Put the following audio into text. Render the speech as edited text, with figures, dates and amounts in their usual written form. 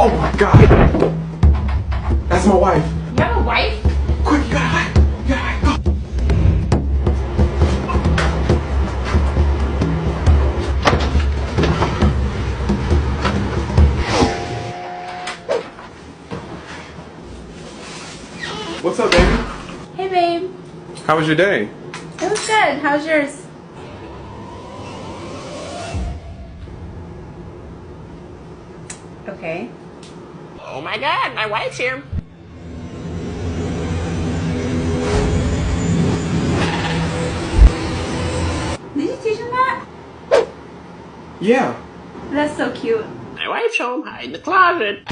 Oh my god! That's my wife. You have a wife? Quick, you gotta hide. You gotta hide. Go. What's up, baby? Hey, babe. How was your day? It was good. How's yours? Okay. Oh my god, my wife's here. Did you teach him that? Yeah. That's so cute. My wife's home, hide in the closet.